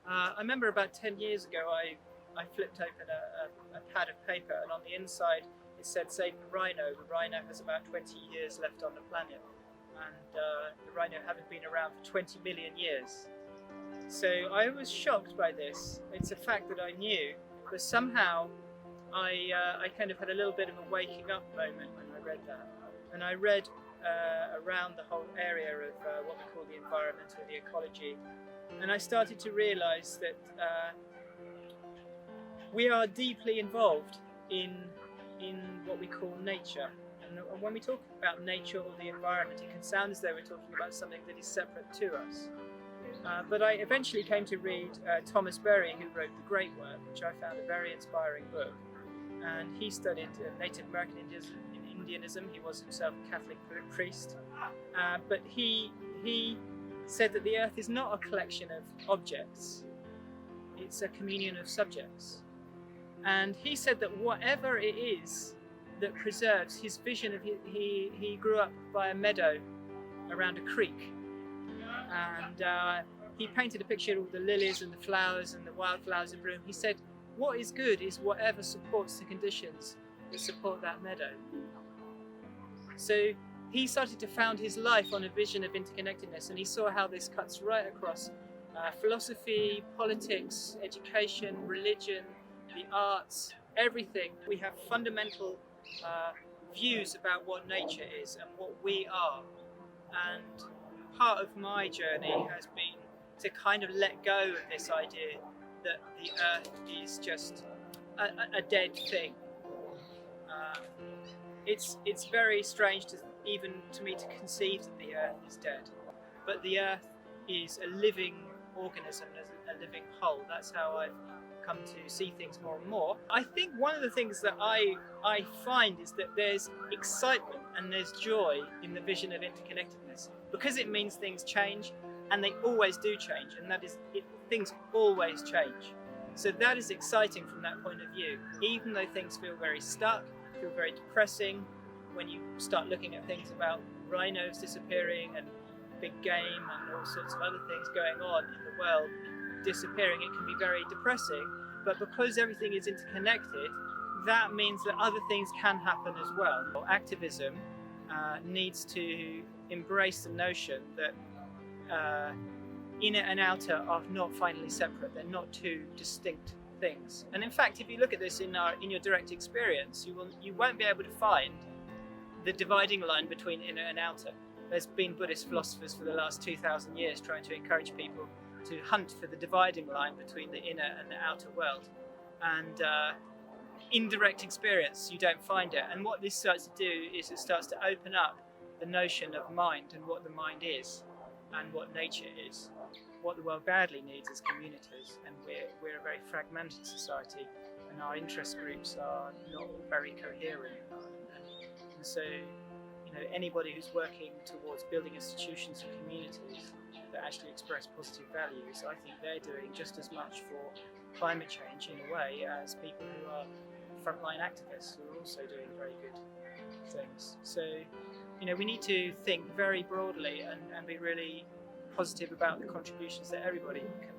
I remember about 10 years ago, I flipped open a pad of paper, and on the inside it said "Save the rhino." The rhino has about 20 years left on the planet, and the rhino haven't been around for 20 million years. So I was shocked by this. It's a fact that I knew, but somehow I kind of had a little bit of a waking up moment when I read that. And I read around the whole area of what we call the environment or the ecology, and I started to realise that we are deeply involved in what we call nature. And when we talk about nature or the environment, it can sound as though we're talking about something that is separate to us. But I eventually came to read Thomas Berry, who wrote The Great Work, which I found a very inspiring book. And he studied Native American Indianism. He was himself a Catholic priest. But he said that the earth is not a collection of objects, it's a communion of subjects. And he said that whatever it is that preserves his vision of, he grew up by a meadow around a creek, and he painted a picture of all the lilies and the flowers and the wildflowers in bloom. He said what is good is whatever supports the conditions that support that meadow. So he started to found his life on a vision of interconnectedness, and he saw how this cuts right across philosophy, politics, education, religion, the arts, everything. We have fundamental views about what nature is and what we are. And part of my journey has been to kind of let go of this idea that the earth is just a dead thing. It's very strange even to me to conceive that the earth is dead, but the earth is a living organism, a living whole. That's how I've come to see things more and more. I think one of the things that I find is that there's excitement and there's joy in the vision of interconnectedness, because it means things change, and they always do change, and that is things always change. So that is exciting from that point of view, even though things feel very stuck, feel very depressing. When you start looking at things about rhinos disappearing and big game and all sorts of other things going on in the world disappearing, it can be very depressing. But because everything is interconnected, that means that other things can happen as well. Activism needs to embrace the notion that inner and outer are not finally separate. They're not two distinct things. And in fact, if you look at this in your direct experience, you won't be able to find the dividing line between inner and outer. There's been Buddhist philosophers for the last 2,000 years trying to encourage people to hunt for the dividing line between the inner and the outer world. And in direct experience, you don't find it. And what this starts to do is it starts to open up the notion of mind and what the mind is and what nature is. What the world badly needs is communities, and we're a very fragmented society, and our interest groups are not very coherent. And so, anybody who's working towards building institutions and communities that actually express positive values, I think they're doing just as much for climate change in a way as people who are frontline activists who are also doing very good things. So, we need to think very broadly and be really positive about the contributions that everybody can